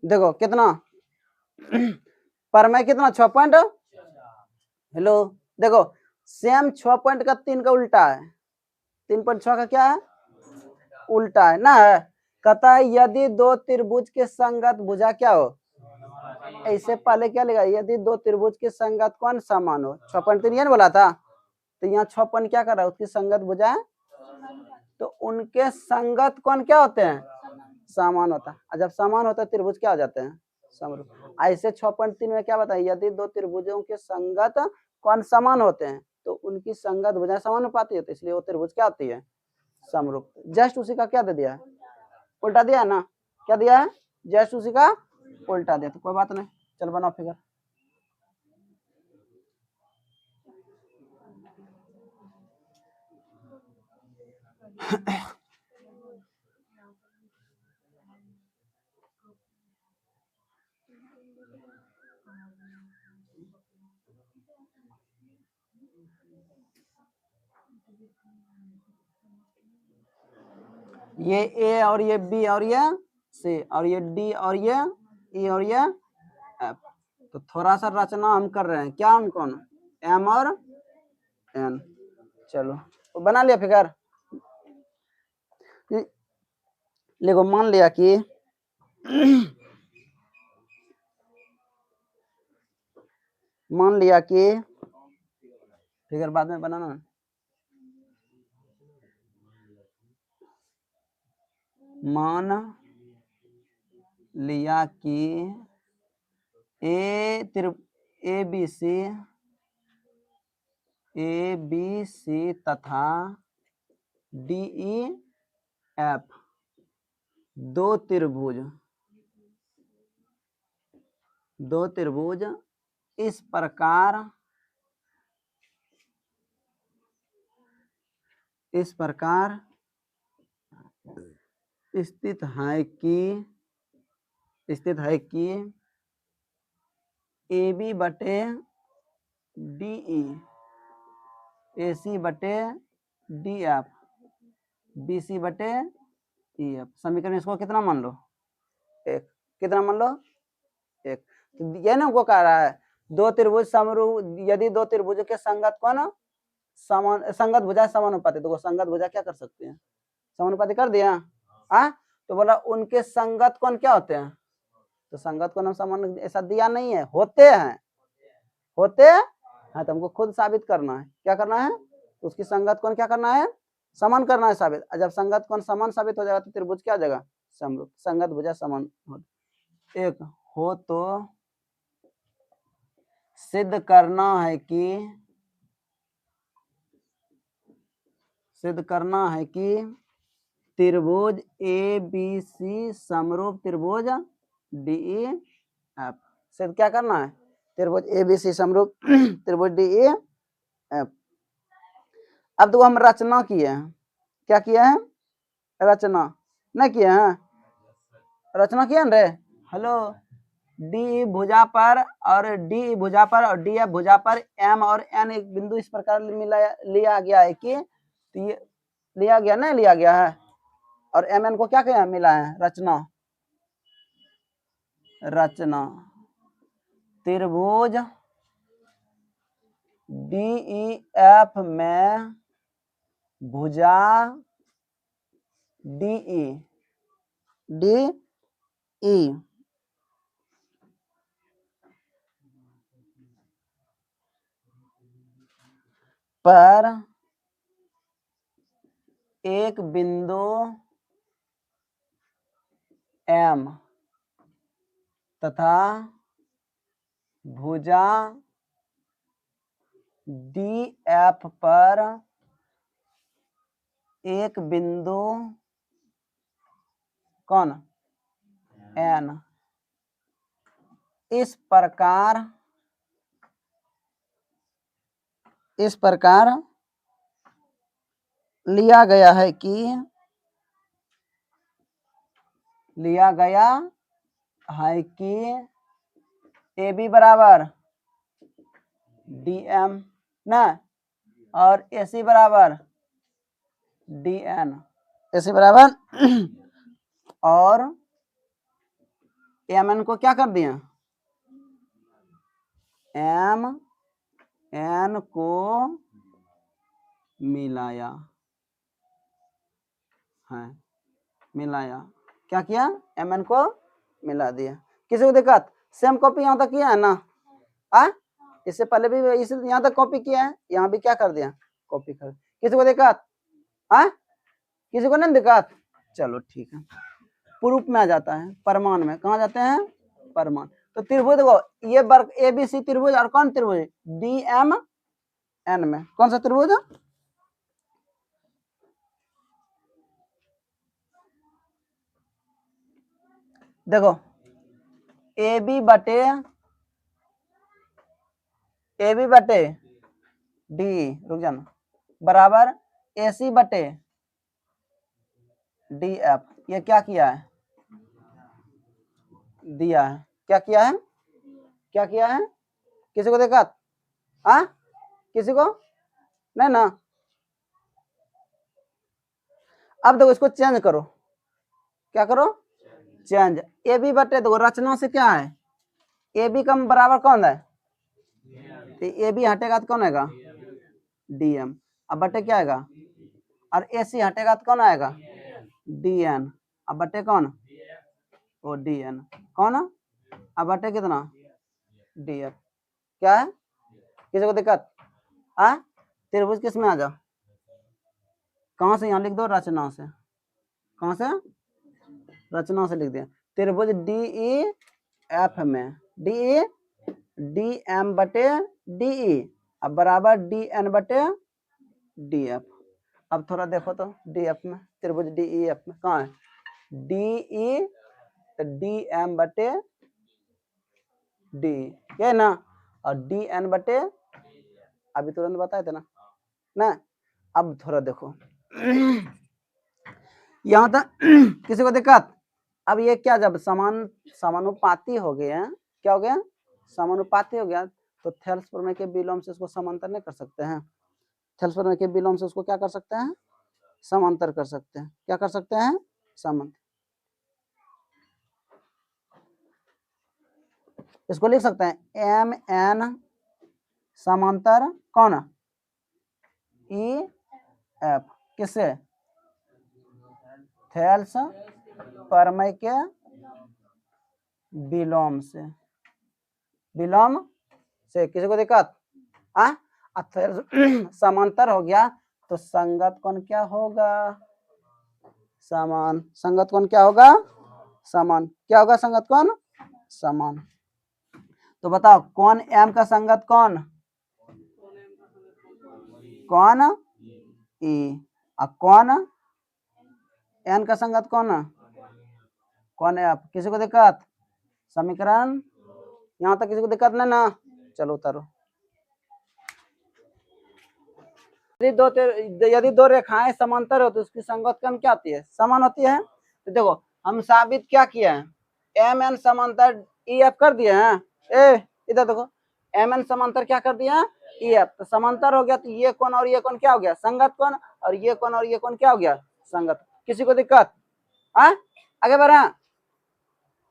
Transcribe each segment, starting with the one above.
देखो कितना पर मैं कितना 6 पॉइंट, हेलो देखो सेम 6 पॉइंट का 3 का उल्टा है, 3.6 का क्या है उल्टा है ना। है कहता है यदि दो त्रिभुज के संगत भुजा क्या हो, ऐसे पहले क्या लिखा, यदि दो त्रिभुज के संगत कौन समान हो, 6.3 ये बोला था, तो यहाँ 6 पॉइंट क्या कर रहा है, उसकी संगत भुजा है, तो उनके संगत कौन क्या होते हैं, समान होता है, और जब समान होता है त्रिभुज क्या हो जाते हैं, समरूप। ऐसे 6.3 में क्या बताया, यदि दो त्रिभुजों के संगत कौन समान होते हैं तो उनकी संगत भुजाएं समानुपाती होती है, इसलिए वो त्रिभुज क्या होती है, समरूप। जस्ट उसी का क्या दे दिया है, उल्टा दिया है ना, क्या दिया है, जस्ट उसी का उल्टा दिया, तो कोई बात नहीं, चल बनाओ फिगर। ये ए और ये बी और ये सी और ये डी और ये ई और ये एफ, तो थोड़ा सा रचना हम कर रहे हैं, क्या हम कौन, एम और एन। चलो तो बना लिया फिगर। देखो मान लिया कि मान लिया कि फिगर बाद में बनाना, मान लिया कि ए बी सी तथा डी ई एफ दो त्रिभुज इस प्रकार स्थित है कि ए बी बटे डी ई, ए सी बटे डी एफ, बी सी बटे ई एफ, समीकरण इसको कितना मान लो, एक, कितना मान लो एक। तो ये ना वो कह रहा है दो त्रिभुज समरूप, यदि दो त्रिभुज के संगत कौन समान, संगत भुजा समानुपाती, तो वो संगत भुजा क्या कर सकते हैं, समानुपाती कर दिया, हाँ तो बोला उनके संगत कौन क्या होते हैं, तो संगत कौन हम समान ऐसा दिया नहीं है, होते हैं हाँ, तो हमको खुद साबित करना है, क्या करना है, तो उसकी संगत कौन क्या करना है, समान करना है साबित, जब संगत कौन समान साबित हो जाएगा तो त्रिभुज क्या हो जाएगा, समरूप, संगत भुजा समान एक हो तो सिद्ध करना है कि त्रिभुज ए बी सी समरूप त्रिभुज डी ई एफ, सिद्ध क्या करना है, त्रिभुज ए बी सी समरूप त्रिभुज डी ई एफ। अब तो हम रचना किए हैं, क्या किए हैं, रचना नहीं किए हैं, रचना किए रे, हेलो डी भुजा पर और डी भुजा पर और डी एफ भुजा पर एम और एन एक बिंदु इस प्रकार लिया गया है कि, तो ये लिया गया है, और एम एन को क्या किया मिला है, रचना त्रिभुज डी ई एफ में भुजा डी ई पर एक बिंदु एम तथा भुजा डी एफ पर एक बिंदु कौन एन, इस प्रकार लिया गया है कि ए बी बराबर डी एम ना और ए सी बराबर डी एन, AC बराबर और MN को क्या कर दिया, MN को मिलाया है, मिलाया, क्या किया, MN को मिला दिया। किसी को दिक्कत, सेम कॉपी यहाँ तक किया है ना, इससे पहले भी इस यहाँ तक कॉपी किया है, यहाँ भी क्या कर दिया, कॉपी कर। किसी को दिक्कत, किसी को नहीं दिक्कत, चलो ठीक है। प्रूफ में आ जाता है, प्रमाण में कहाँ जाते हैं, प्रमाण। तो त्रिभुज देखो, ये वर्ग ABC त्रिभुज और कौन त्रिभुज, DMN में कौन सा त्रिभुज, देखो AB बटे D, रुक जाना, बराबर AC बटे DF। ये क्या किया है, दिया है, क्या किया है, क्या किया है, किसी को दिक्कत, किसी को नहीं ना। अब देखो इसको चेंज करो, क्या करो, चेंज। AB बटे देखो रचना से क्या है, AB का बराबर कौन है, तो AB हटेगा तो कौन आएगा, DM। अब बटे क्या आएगा, और AC हटेगा तो कौन आएगा, DN। अब बटे कौन, वो DN कौन, अब बटे कितना, DF। क्या है, किसी को दिक्कत, त्रिभुज किस में आ जाओ, कहां से, यहाँ लिख दो रचना से, कहां से, रचना से लिख दिया। त्रिभुज DEF में DM बटे DE अब बराबर DN बटे DF। अब थोड़ा देखो तो DF में, त्रिभुज DEF में कहाँ है, DE तो DM बटे D, ये ना, और DN बटे, अभी तुरंत बताए थे ना। अब थोड़ा देखो यहाँ तक किसी को दिक्कत। अब ये क्या, जब समानुपाती हो गया, क्या हो गया, समानुपाती हो गया, तो थेल्स प्रमेय के विलोम से इसको समांतर नहीं कर सकते हैं, थेल्स प्रमेय के विलोम से उसको क्या कर सकते हैं, समांतर कर सकते हैं, क्या कर सकते हैं, समांतर। इसको लिख सकते हैं MN समांतर कौन, EF, किससे, थेल्स प्रमेय के विलोम से, विलोम से। किसी को दिक्कत, समांतर हो गया तो संगत कोण क्या होगा, समान। संगत कोण क्या होगा, समान। क्या होगा, संगत कोण समान। तो बताओ कौन M का संगत कौन, कौन E, और कौन N का संगत कौन, कौन F। किसी को दिक्कत, समीकरण यहाँ तक किसी को दिक्कत नहीं ना, चलो उतारो। यदि दो रेखाएं समांतर हो तो उसकी संगत कोण क्या होती है, समान होती है। तो देखो हम साबित क्या किया है, MN समांतर EF कर दिए हैं, इधर देखो MN समांतर क्या कर दिया, EF, तो समांतर हो गया, तो ये कोण और ये कोण क्या हो गया, संगत कोण, और ये कोण और ये कोण क्या हो गया, संगत। किसी को दिक्कत, आगे बढ़ा,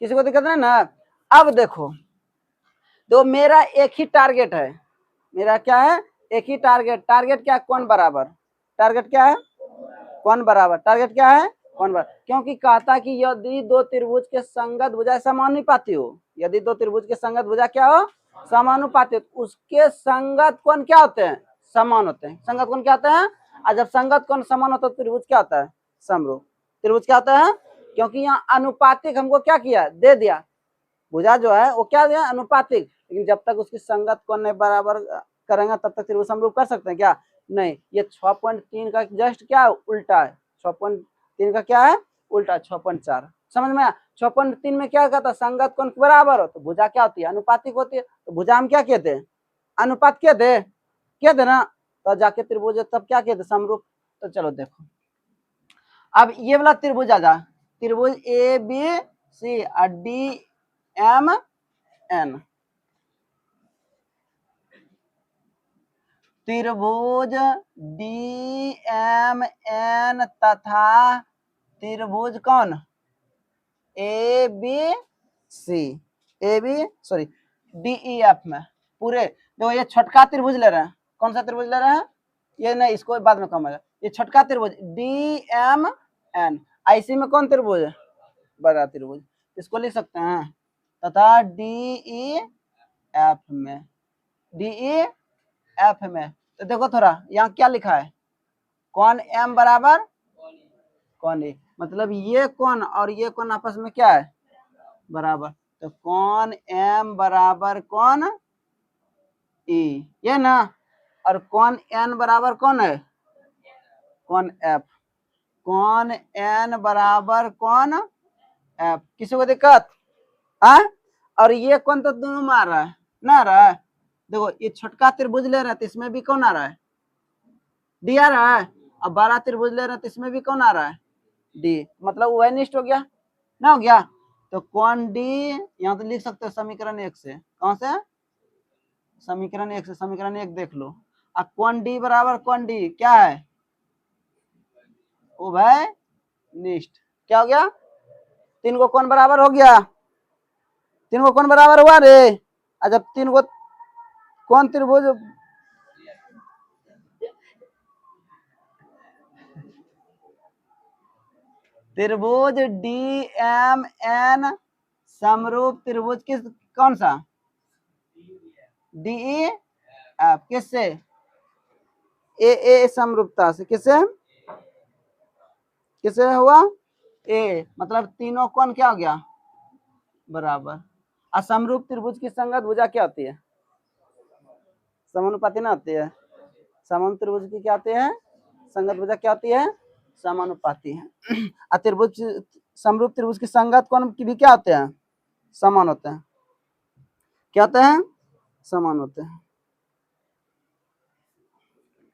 किसी को दिक्कत नहीं ना। अब देखो तो मेरा एक ही टारगेट है, मेरा क्या है, एक ही टारगेट। टारगेट क्या है, कोण बराबर, टारगेट क्या है, कोण बराबर, टारगेट क्या है, कोण बराबर। क्योंकि कहता कि यदि दो त्रिभुज के संगत भुजा समानुपाती हो, यदि दो त्रिभुज के संगत भुजा क्या हो, समानुपाती, उसके संगत कोण क्या होते हैं, समान होते हैं। संगत कोण क्या होते हैं, और जब संगत कोण समान होता है त्रिभुज क्या होता है, समरूप। त्रिभुज क्या होता है, क्योंकि यहाँ अनुपातिक हमको क्या किया, दे दिया, भुजा जो है वो क्या दिया, अनुपातिक। लेकिन जब तक उसकी संगत कोण नहीं बराबर करेंगे तब तक त्रिभुज समरूप कर सकते हैं क्या, नहीं। ये 6.3 का जस्ट क्या उल्टा है, 6.3 का क्या है उल्टा, 6.4। समझ में आया। 6.3 में क्या कहता है, संगत कोण बराबर हो तो भुजा क्या होती है, अनुपातिक होती है। तो भुजा हम क्या कहते हैं, अनुपात कहते ना, तो जाके त्रिभुज तब क्या कहते, समरूप। तो चलो देखो अब ये वाला त्रिभुज आ जा, त्रिभुज ABC और DMN। त्रिभुज डी एम एन तथा त्रिभुज कौन A B C, A B sorry D E F में पूरे देखो ये छोटका त्रिभुज ले रहे हैं, कौन सा त्रिभुज ले रहे हैं, ये नहीं इसको बाद में कम है, ये छोटका त्रिभुज डी एम एन, आईसी में कौन त्रिभुज है बड़ा त्रिभुज, इसको लिख सकते हैं तथा डी ई एफ में, डी ई एफ में। तो देखो थोड़ा यहाँ क्या लिखा है, कौन एम बराबर कौन ए, मतलब ये कौन और ये कौन आपस में क्या है बराबर, तो कौन एम बराबर कौन ई, ये ना, और कौन एन बराबर कौन है कौन एफ, कौन एन बराबर कौन एफ, किसी को दिक्कत आ? और ये कौन तो दोनों में आ रहा है ना, आ रहा है, देखो ये छोटका त्रिभुज ले रहे हैं तो इसमें भी कौन आ रहा है डी आ रहा है, अब बड़ा त्रिभुज ले रहे हैं तो इसमें भी कौन आ रहा है डी, मतलब वह निष्ठ हो गया ना, हो गया। तो कौन डी यहाँ तो लिख सकते हो समीकरण 1 से, कौन से समीकरण 1 से, समीकरण 1 देख लो, अब कौन डी बराबर कौन डी क्या है उभय निष्ठ, क्या हो गया, तीन को कौन बराबर हो गया, तीन को कौन बराबर हुआ रे, जब तीन को कौन त्रिभुज त्रिभुज डी एम एन समरूप त्रिभुज किस कौन सा डी ई एफ, किससे ए समरूपता से, किससे किससे हुआ ए, मतलब तीनों कौन क्या हो गया बराबर। असमरूप त्रिभुज की संगत भुजा क्या होती है समानुपाती ना होती है, समानुपाती त्रिभुज की क्या होती है संगत भुजा क्या होती है समानुपाती है। त्रिभुज समरूप त्रिभुज की संगत कौन की भी क्या होते हैं समान होते हैं, क्या होते हैं समान होते हैं।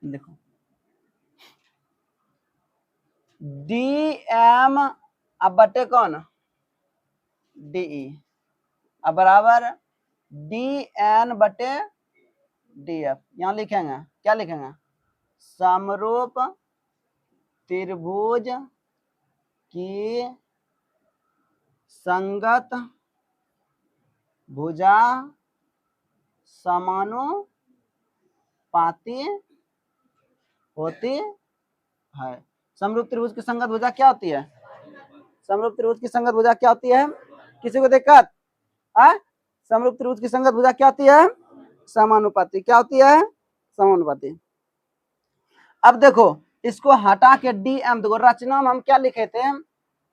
देखो डी एम अब बटे कौन डी ई अब बराबर डी एन बटे डी एफ, यहां लिखेंगे क्या लिखेंगे समरूप त्रिभुज की संगत भुजा समानुपाती होती है। समरूप त्रिभुज की संगत भुजा क्या होती है, समरूप त्रिभुज की संगत भुजा क्या होती है, किसी को दिक्कत है, समरूप त्रिभुज की संगत भुजा क्या होती है समानुपाती, क्या होती है समानुपाती। अब देखो इसको हटा के डी एम, देखो रचना में हम क्या लिखे थे,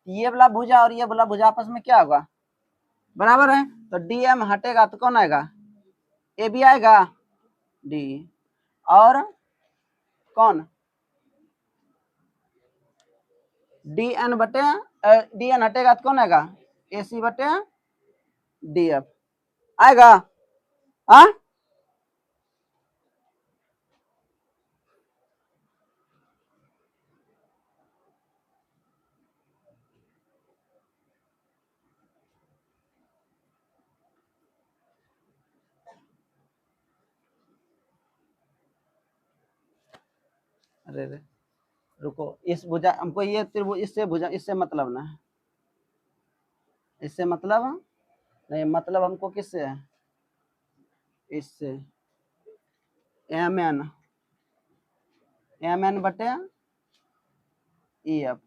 ये वाला भुजा और ये वाला भुजा आपस में क्या होगा बराबर है, तो डी एम हटेगा तो कौन आएगा ए बी आएगा डी, और कौन डी एन बटे डी एन हटेगा तो कौन आएगा ए सी बटे डी एफ आएगा। हाँ अरे रे रुको, इस भुजा हमको ये त्रिभुज इससे भुजा इससे मतलब ना है, इससे मतलब नहीं, मतलब हमको किससे है इससे एम एन बटे ई एफ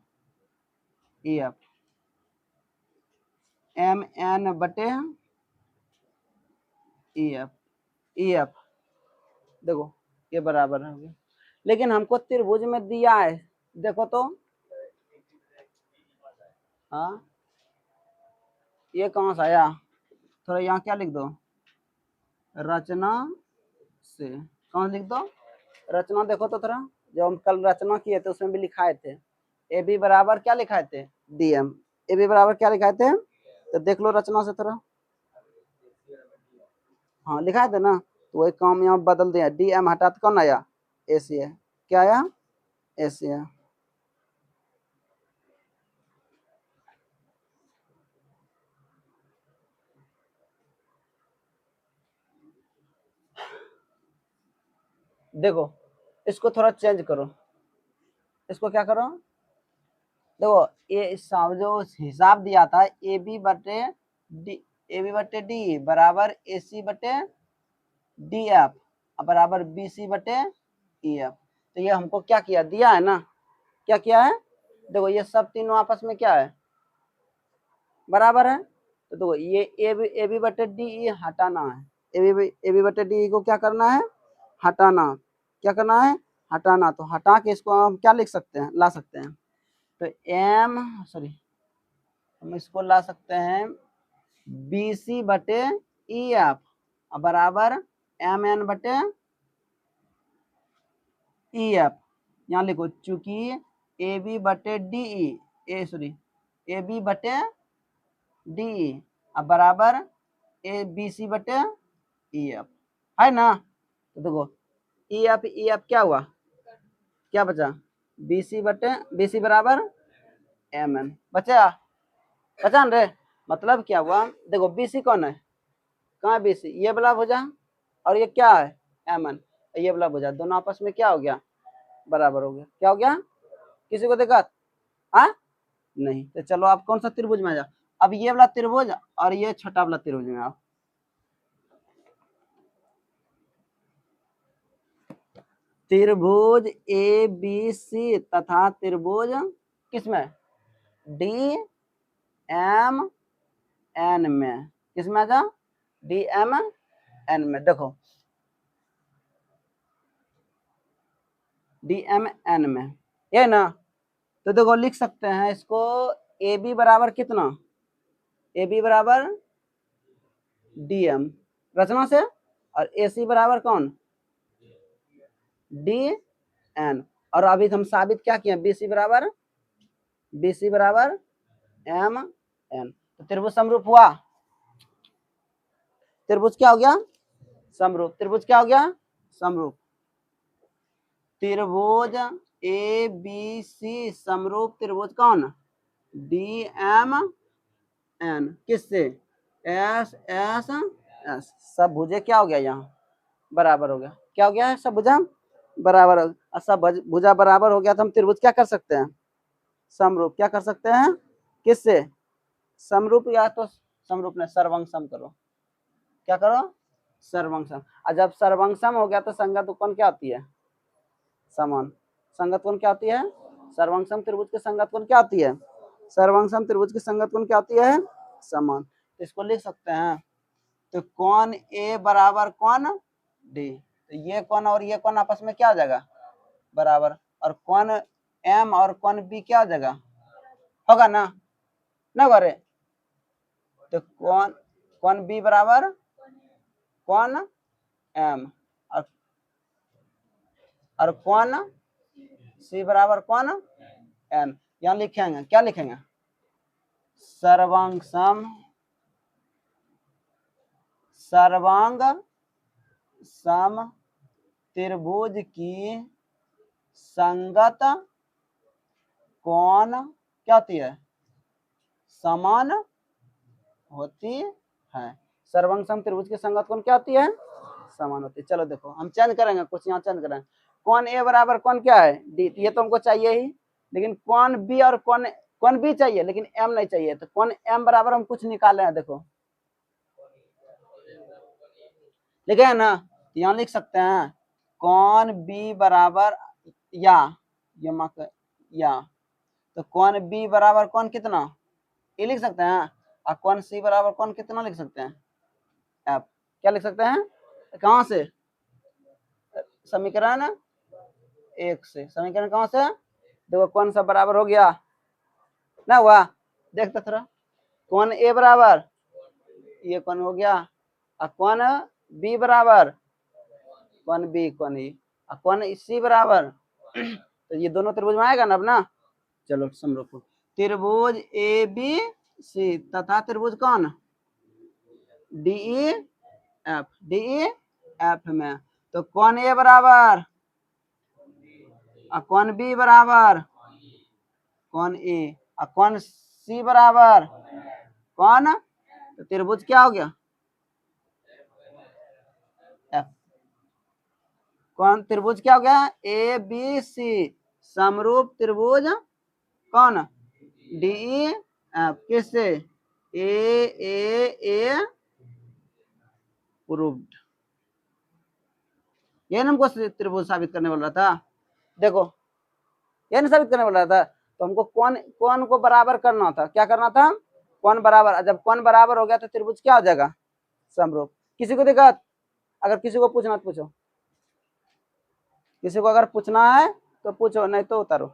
एम एन बटे ई एफ देखो ये बराबर हो गया, लेकिन हमको त्रिभुज में दिया है देखो तो, हाँ ये कहाँ से आया, थोड़ा यहाँ क्या लिख दो रचना से, कौन लिख दो रचना, देखो तो थोड़ा जो हम कल रचना किए थे उसमें भी लिखाए थे ए बी बराबर क्या लिखाए थे डी एम, ए बी बराबर क्या लिखाए थे, तो देख लो रचना से थोड़ा, हाँ लिखाए थे ना, तो वही काम यहाँ बदल दिया, डी एम हटा तो कौन आया ए सी है, क्या आया ए सी है। देखो इसको थोड़ा चेंज करो, इसको क्या करो, देखो ये जो हिसाब दिया था ए बी बटे डी बराबर ए सी बटे डी एफ बराबर बी सी बटे ई एफ। तो ये हमको क्या किया, दिया है ना, क्या किया है, देखो ये सब तीनों आपस में क्या है, बराबर है। तो देखो ये ए बी बटे डी ई हटाना है, ए बी बटे डी को क्या करना है, हटाना, क्या करना है, हटाना। तो हटा के इसको हम क्या लिख सकते हैं, ला सकते हैं, तो हम इसको ला सकते हैं बी सी बटे ई एफ बराबर एम एन बटे ई एफ। यहाँ लिखो चूंकि ए बी बटे डी ए बी बटे डी बराबर ए बी सी बटे ई एफ है ना। तो देखो ई एफ क्या हुआ, क्या बचा, बी सी बराबर एम एन बचा, बचा रे। मतलब क्या हुआ, देखो बी सी कौन है, कहाँ है बी सी, ये वाला भुजा और ये क्या है एम एन, ये वाला भुजा, दोनों आपस में क्या हो गया, बराबर हो गया। क्या हो गया, किसी को दिक्कत, हाँ नहीं। तो चलो आप कौन सा त्रिभुज में आ जाओ, अब ये वाला त्रिभुज और ये छोटा वाला त्रिभुज में आओ। त्रिभुज ए बी सी तथा त्रिभुज किसमें, डी एम एन में, किसमें आ जाओ, डी एम एन में। देखो डी एम एन में, ये ना। तो देखो लिख सकते हैं इसको, ए बी बराबर कितना, ए बी बराबर डी एम रचना से, और ए सी बराबर कौन, डी एन। और अभी हम साबित क्या किए, बी सी बराबर एम एन। तो त्रिभुज समरूप हुआ, त्रिभुज क्या हो गया, समरूप। त्रिभुज क्या हो गया, समरूप। त्रिभुज ए बी सी समरूप त्रिभुज कौन, डी एम एन, किससे, एस एस एस। सब भुजे क्या हो गया, यहाँ बराबर हो गया। क्या हो गया है, सब भुजा बराबर हो गया। सब भुजा बराबर हो गया तो हम त्रिभुज क्या कर सकते हैं, समरूप। क्या कर सकते हैं, किससे, समरूप, या तो समरूप ने सर्वंगसम करो, क्या करो, सर्वंगसम। और जब सर्वंगसम हो गया तो संगत कोण क्या होती है, समान। संगत कोण क्या होती है, सर्वंगसम त्रिभुज की संगत कोण क्या होती है, सर्वंगसम त्रिभुज की संगत कोण क्या होती है, समान। तो इसको लिख सकते हैं, तो कोण ए बराबर कोण डी, तो ये कोण और ये कोण आपस में क्या हो जाएगा, बराबर। और कोण एम और कोण बी क्या हो जाएगा, होगा ना, ना बरे। तो कोण बी बराबर कोण एम और कोण सी बराबर कोण एन। यहाँ लिखेंगे, क्या लिखेंगे, सर्वांग सम त्रिभुज की संगत कोण क्या होती है, समान होती है। सर्वंगसम त्रिभुज की संगत कोण क्या होती है, समान होती है। चलो देखो हम चेंज करेंगे, कुछ यहाँ चेंज करेंगे। कोण ए बराबर कोण क्या है, डी, ये तो हमको चाहिए ही, लेकिन कोण बी और कोण बी चाहिए लेकिन एम नहीं चाहिए। तो कोण एम बराबर हम कुछ निकाले हैं, देखो लिखे है ना। यहाँ लिख सकते हैं कोण बी बराबर या तो कोण बी बराबर कोण कितना, ये लिख सकते हैं। और कोण सी बराबर कोण कितना लिख सकते हैं, एफ। क्या लिख सकते हैं, कहां से, समीकरण 1 से। समीकरण कहां से, देखो कौन सा बराबर हो गया ना, हुआ देखते थोड़ा। कोण ए बराबर ये कोण हो गया, और कोण बी बराबर कोण बी कोण ई, और कोण सी बराबर तो ये दोनों त्रिभुज में आएगा ना अब ना। चलो समरूप त्रिभुज ए बी सी तथा त्रिभुज कौन डी ई एफ में। तो कोण ए बराबर और कोण बी बराबर कोण ए और कोण सी बराबर कोण, तो त्रिभुज क्या हो गया, एफ। कौन त्रिभुज क्या हो गया? ए बी सी समरूप त्रिभुज कौन? डी एफ किससे? ए प्रूव्ड। ये हमको त्रिभुज साबित करने वाला था। देखो ये नहीं साबित करने वाला था, तो हमको कौन कौन को बराबर करना था, क्या करना था? कौन बराबर। जब कौन बराबर हो गया तो त्रिभुज क्या हो जाएगा? समरूप। किसी को दिक्कत? अगर किसी को पूछना तो पूछो, किसी को अगर पूछना है तो पूछो, नहीं तो उतारो।